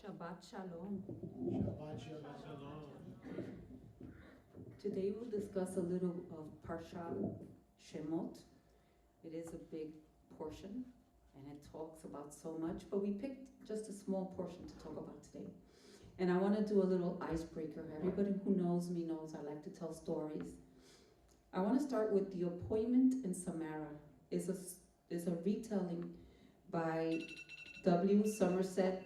Shabbat Shalom. Shabbat Shalom. Today we'll discuss a little of Parashah Shemot. It is a big portion and it talks about so much, but we picked just a small portion to talk about today. And I want to do a little icebreaker. Everybody who knows me knows I like to tell stories. I want to start with the appointment in Samaria. Is a retelling by W. Somerset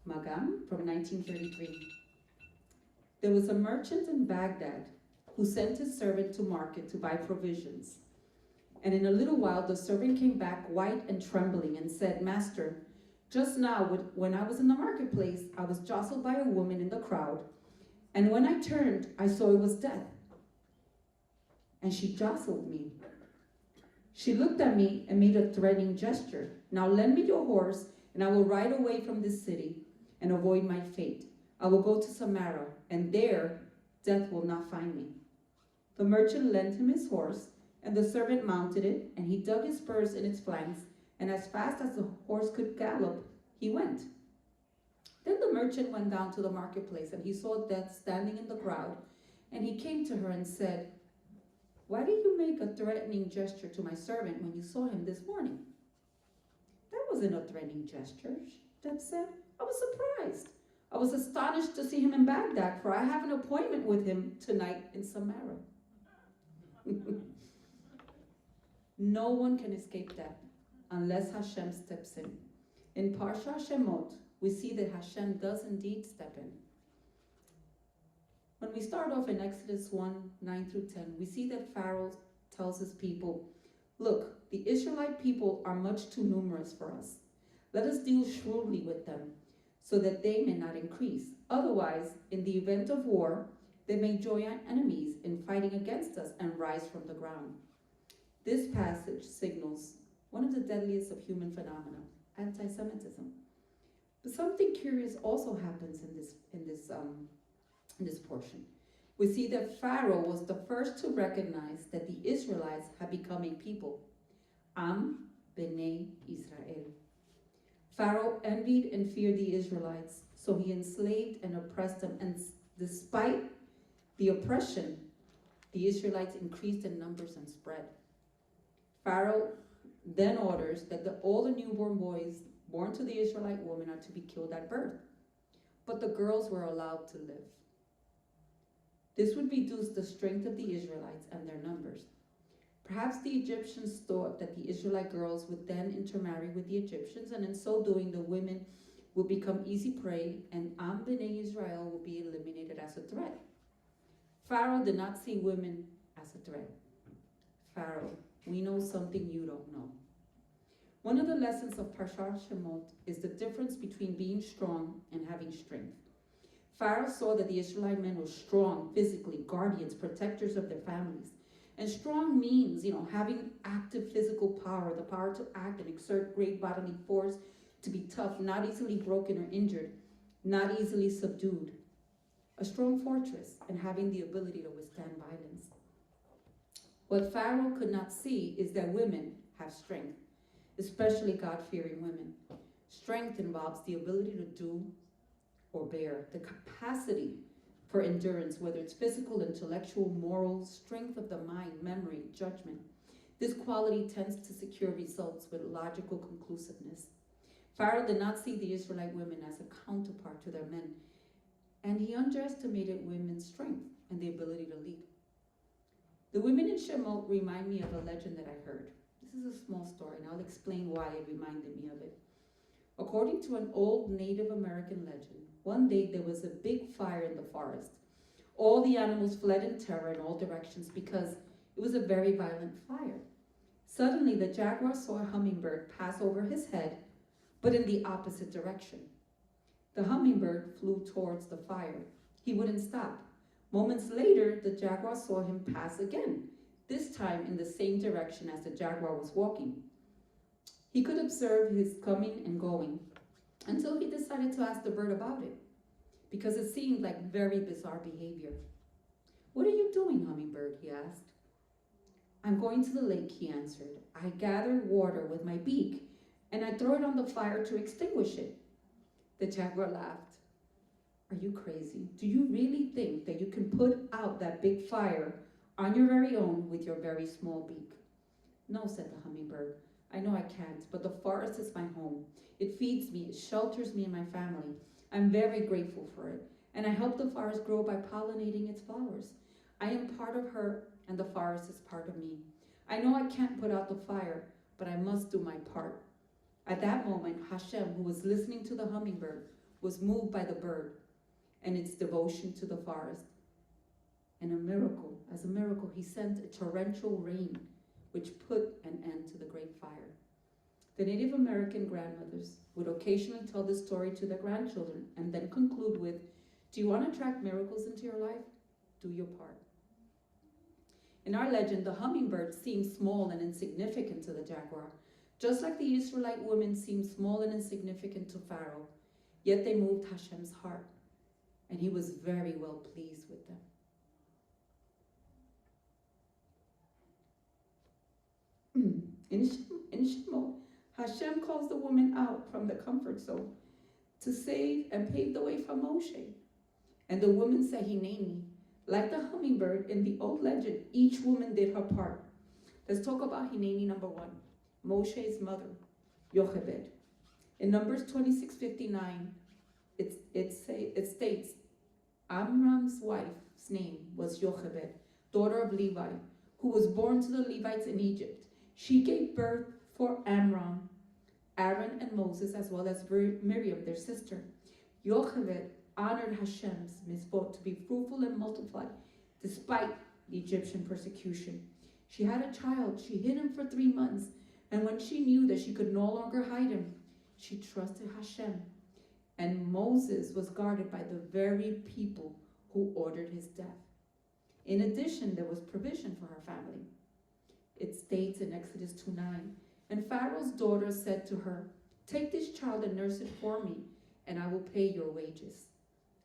Maugham from 1933. There was a merchant in Baghdad who sent his servant to market to buy provisions. And in a little while the servant came back white and trembling and said, "Master, just now when I was in the marketplace, I was jostled by a woman in the crowd. And when I turned, I saw it was death. And she jostled me. She looked at me and made a threatening gesture. 'Now lend me your horse, and I will ride away from this city and avoid my fate. I will go to Samaria, and there death will not find me.' The merchant lent him his horse, and the servant mounted it, and he dug his spurs in its flanks, and as fast as the horse could gallop, he went. Then the merchant went down to the marketplace, and he saw Death standing in the crowd, and he came to her and said, 'Why did you make a threatening gesture to my servant when you saw him this morning?' 'That wasn't a threatening gesture,' Death said. 'I was surprised. I was astonished to see him in Baghdad, for I have an appointment with him tonight in Samaria.'" No one can escape death unless HaShem steps in. In Parashah Shemot, we see that HaShem does indeed step in. When we start off in Exodus 1, 9 through 10, we see that Pharaoh tells his people, "Look, the Israelite people are much too numerous for us. Let us deal shrewdly with them, so that they may not increase. Otherwise, in the event of war, they may join our enemies in fighting against us and rise from the ground." This passage signals one of the deadliest of human phenomena, anti-Semitism. But something curious also happens in this portion. We see that Pharaoh was the first to recognize that the Israelites had become a people. Am B'nai Israel. Pharaoh envied and feared the Israelites, so he enslaved and oppressed them, and despite the oppression, the Israelites increased in numbers and spread. Pharaoh then orders that all the newborn boys born to the Israelite woman are to be killed at birth, but the girls were allowed to live. This would reduce the strength of the Israelites and their numbers. Perhaps the Egyptians thought that the Israelite girls would then intermarry with the Egyptians, and in so doing, the women would become easy prey, and Am B'nai Israel would be eliminated as a threat. Pharaoh did not see women as a threat. Pharaoh, we know something you don't know. One of the lessons of Parashah Shemot is the difference between being strong and having strength. Pharaoh saw that the Israelite men were strong, physically, guardians, protectors of their families. And strong means, having active physical power, the power to act and exert great bodily force, to be tough, not easily broken or injured, not easily subdued. A strong fortress, and having the ability to withstand violence. What Pharaoh could not see is that women have strength, especially God-fearing women. Strength involves the ability to do or bear, the capacity for endurance, whether it's physical, intellectual, moral, strength of the mind, memory, judgment. This quality tends to secure results with logical conclusiveness. Pharaoh did not see the Israelite women as a counterpart to their men, and he underestimated women's strength and the ability to lead. The women in Shemot remind me of a legend that I heard. This is a small story, and I'll explain why it reminded me of it. According to an old Native American legend, one day there was a big fire in the forest. All the animals fled in terror in all directions because it was a very violent fire. Suddenly, the jaguar saw a hummingbird pass over his head, but in the opposite direction. The hummingbird flew towards the fire. He wouldn't stop. Moments later, the jaguar saw him pass again, this time in the same direction as the jaguar was walking. He could observe his coming and going until he decided to ask the bird about it, because it seemed like very bizarre behavior. "What are you doing, hummingbird?" he asked. "I'm going to the lake," he answered. "I gather water with my beak, and I throw it on the fire to extinguish it." The jaguar laughed. Are you crazy? Do you really think that you can put out that big fire on your very own with your very small beak? No, said the hummingbird. I know I can't, but the forest is my home. It feeds me, it shelters me and my family. I'm very grateful for it, and I help the forest grow by pollinating its flowers. I am part of her, and the forest is part of me. I know I can't put out the fire, but I must do my part. At that moment, HaShem, who was listening to the hummingbird, was moved by the bird and its devotion to the forest. And as a miracle, he sent a torrential rain, which put an end to the great fire. The Native American grandmothers would occasionally tell this story to their grandchildren and then conclude with, do you want to attract miracles into your life? Do your part. In our legend, the hummingbird seems small and insignificant to the jaguar, just like the Israelite women seemed small and insignificant to Pharaoh. Yet they moved Hashem's heart, and he was very well pleased with them. In Shemot, Hashem calls the woman out from the comfort zone to save and pave the way for Moshe. And the woman said, Hineni, like the hummingbird in the old legend, each woman did her part. Let's talk about Hineni number 1, Moshe's mother, Jochebed. In Numbers 26:59, it states, Amram's wife's name was Jochebed, daughter of Levi, who was born to the Levites in Egypt. She gave birth for Amram, Aaron, and Moses, as well as Miriam, their sister. Jochebed honored Hashem's mitzvot to be fruitful and multiply, despite the Egyptian persecution. She had a child. She hid him for 3 months, and when she knew that she could no longer hide him, she trusted Hashem. And Moses was guarded by the very people who ordered his death. In addition, there was provision for her family. It states in Exodus 2:9, and Pharaoh's daughter said to her, take this child and nurse it for me, and I will pay your wages.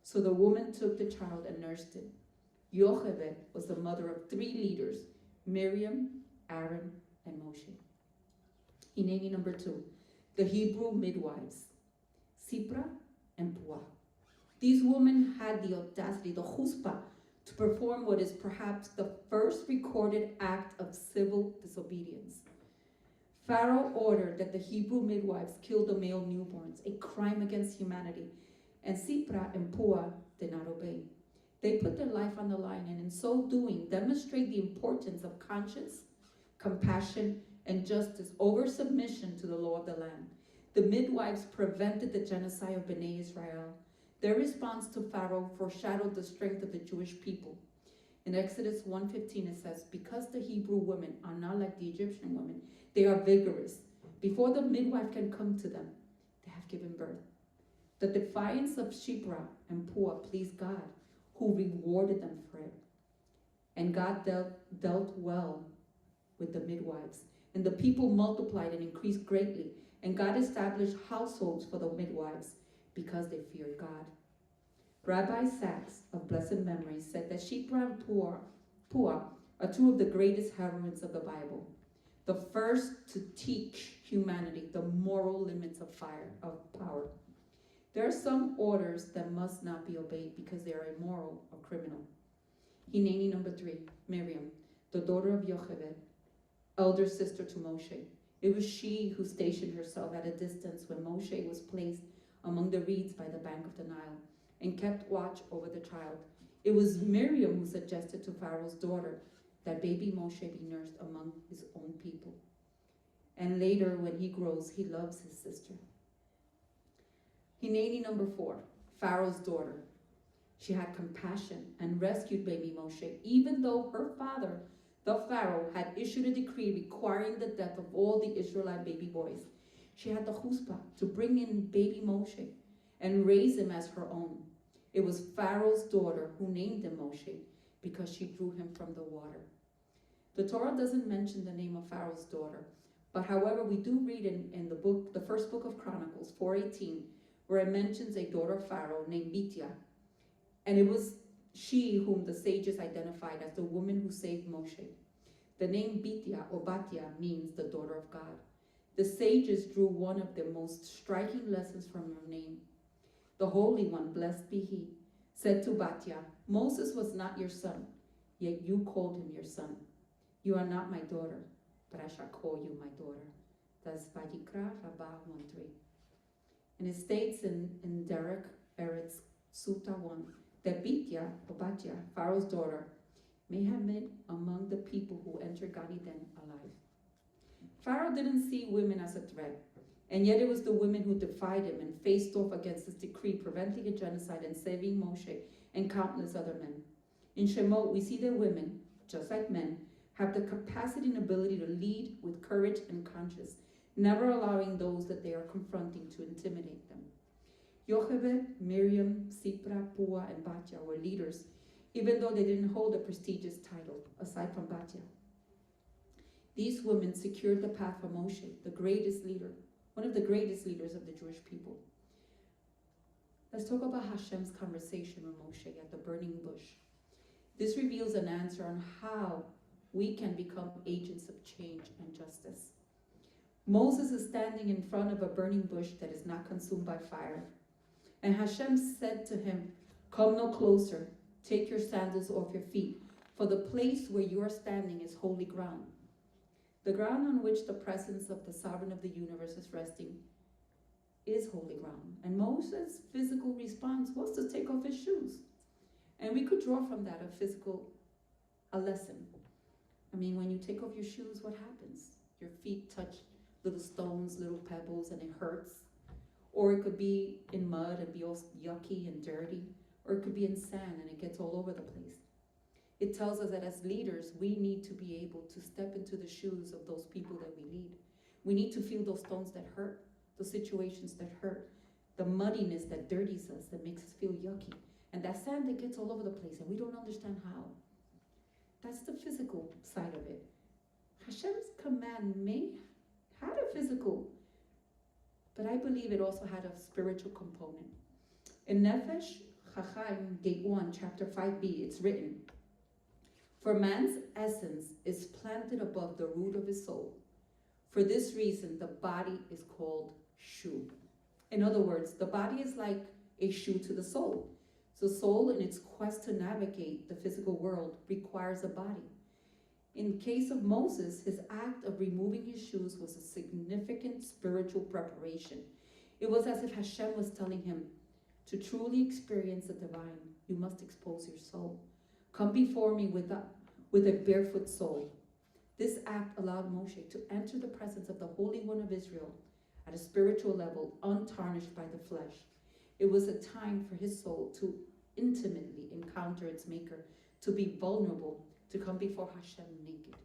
So the woman took the child and nursed it. Jochebed was the mother of 3 leaders, Miriam, Aaron, and Moshe. Hineni number 2, the Hebrew midwives, Shiphrah and Puah. These women had the audacity, the chutzpah, to perform what is perhaps the first recorded act of civil disobedience. Pharaoh ordered that the Hebrew midwives kill the male newborns, a crime against humanity, and Shiphrah and Puah did not obey. They put their life on the line, and in so doing, demonstrate the importance of conscience, compassion, and justice over submission to the law of the land. The midwives prevented the genocide of Bnei Israel. Their response to Pharaoh foreshadowed the strength of the Jewish people. In Exodus 1:15 it says, because the Hebrew women are not like the Egyptian women, they are vigorous. Before the midwife can come to them, they have given birth. The defiance of Shiphrah and Puah pleased God, who rewarded them for it. And God dealt well with the midwives. And the people multiplied and increased greatly. And God established households for the midwives, because they feared God. Rabbi Sachs, of blessed memory, said that Shiphrah and Puah are 2 of the greatest heroines of the Bible, the first to teach humanity the moral limits of power. There are some orders that must not be obeyed because they are immoral or criminal. Hineni number 3, Miriam, the daughter of Jochebed, elder sister to Moshe. It was she who stationed herself at a distance when Moshe was placed among the reeds by the bank of the Nile, and kept watch over the child. It was Miriam who suggested to Pharaoh's daughter that baby Moshe be nursed among his own people. And later, when he grows, he loves his sister. Hineni number 4, Pharaoh's daughter. She had compassion and rescued baby Moshe, even though her father, the Pharaoh, had issued a decree requiring the death of all the Israelite baby boys. She had the chutzpah to bring in baby Moshe and raise him as her own. It was Pharaoh's daughter who named him Moshe because she drew him from the water. The Torah doesn't mention the name of Pharaoh's daughter, but however, we do read in the first book of Chronicles 4:18, where it mentions a daughter of Pharaoh named Bithiah. And it was she whom the sages identified as the woman who saved Moshe. The name Bithiah or Batia means the daughter of God. The sages drew one of the most striking lessons from her name. the Holy One, blessed be he, said to Bithiah, Moses was not your son, yet you called him your son. You are not my daughter, but I shall call you my daughter. That's Vayikra Rabbah 1:3. And it states in Derek Eretz Sutta 1 that Bithiah, Pharaoh's daughter, may have been among the people who entered Gan Eden alive. Pharaoh didn't see women as a threat, and yet it was the women who defied him and faced off against his decree preventing a genocide and saving Moshe and countless other men. In Shemot, we see that women, just like men, have the capacity and ability to lead with courage and conscience, never allowing those that they are confronting to intimidate them. Jochebed, Miriam, Shiphrah, Puah, and Bithiah were leaders, even though they didn't hold a prestigious title, aside from Bithiah. These women secured the path for Moshe, the greatest leader, one of the greatest leaders of the Jewish people. Let's talk about HaShem's conversation with Moshe at the burning bush. This reveals an answer on how we can become agents of change and justice. Moses is standing in front of a burning bush that is not consumed by fire. And HaShem said to him, come no closer, take your sandals off your feet, for the place where you are standing is holy ground. The ground on which the presence of the sovereign of the universe is resting is holy ground. And Moses' physical response was to take off his shoes. And we could draw from that a lesson. I mean, when you take off your shoes, what happens? Your feet touch little stones, little pebbles, and it hurts. Or it could be in mud and be all yucky and dirty. Or it could be in sand and it gets all over the place. It tells us that as leaders, we need to be able to step into the shoes of those people that we lead. We need to feel those stones that hurt, those situations that hurt, the muddiness that dirties us, that makes us feel yucky, and that sand that gets all over the place and we don't understand how. That's the physical side of it. Hashem's command may had a physical, but I believe it also had a spiritual component. In Nefesh Chachaim, Gate 1, chapter 5b, it's written, for man's essence is planted above the root of his soul. For this reason, the body is called shoe. In other words, the body is like a shoe to the soul. So soul, in its quest to navigate the physical world, requires a body. In case of Moses, his act of removing his shoes was a significant spiritual preparation. It was as if Hashem was telling him, to truly experience the divine, you must expose your soul. Come before me with a barefoot soul. This act allowed Moshe to enter the presence of the Holy One of Israel at a spiritual level, untarnished by the flesh. It was a time for his soul to intimately encounter its maker, to be vulnerable, to come before Hashem naked.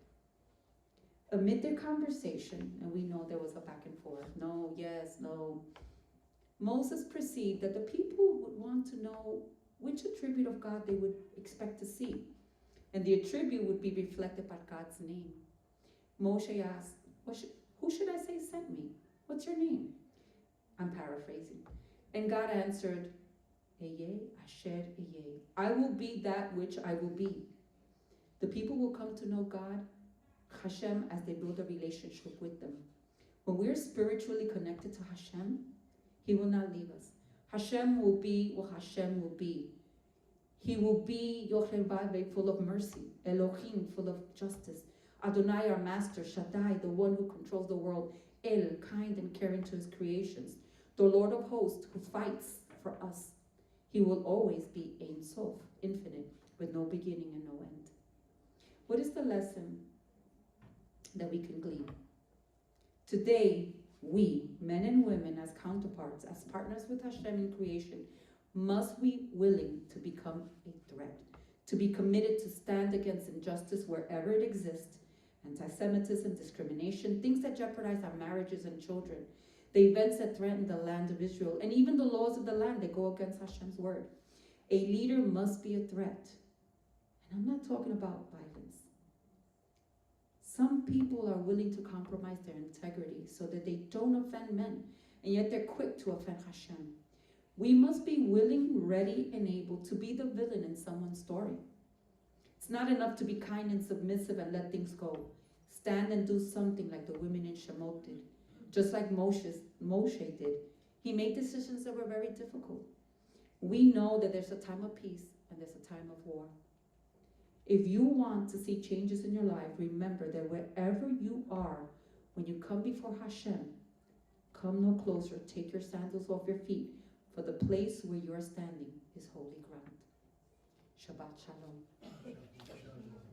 Amid their conversation, and we know there was a back and forth, no, yes, no, Moses perceived that the people would want to know which attribute of God they would expect to see. And the attribute would be reflected by God's name. Moshe asked, who should I say sent me? What's your name? I'm paraphrasing. And God answered, Eye Asher Eye. I will be that which I will be. The people will come to know God, Hashem, as they build a relationship with them. When we're spiritually connected to Hashem, He will not leave us. Hashem will be what Hashem will be. He will be Yocheved, full of mercy, Elohim, full of justice, Adonai, our master, Shaddai, the one who controls the world, El, kind and caring to his creations, the Lord of hosts who fights for us. He will always be Ein Sof, infinite, with no beginning and no end. What is the lesson that we can glean? Today, we, men and women, as counterparts, as partners with Hashem in creation, must be willing to become a threat, to be committed to stand against injustice wherever it exists, anti-Semitism, discrimination, things that jeopardize our marriages and children, the events that threaten the land of Israel, and even the laws of the land that go against Hashem's word. A leader must be a threat. And I'm not talking about violence. Some people are willing to compromise their integrity so that they don't offend men, and yet they're quick to offend Hashem. We must be willing, ready, and able to be the villain in someone's story. It's not enough to be kind and submissive and let things go. Stand and do something like the women in Shemot did. Just like Moshe did. He made decisions that were very difficult. We know that there's a time of peace and there's a time of war. If you want to see changes in your life, remember that wherever you are, when you come before HaShem, come no closer, take your sandals off your feet, for the place where you are standing is holy ground. Shabbat Shalom.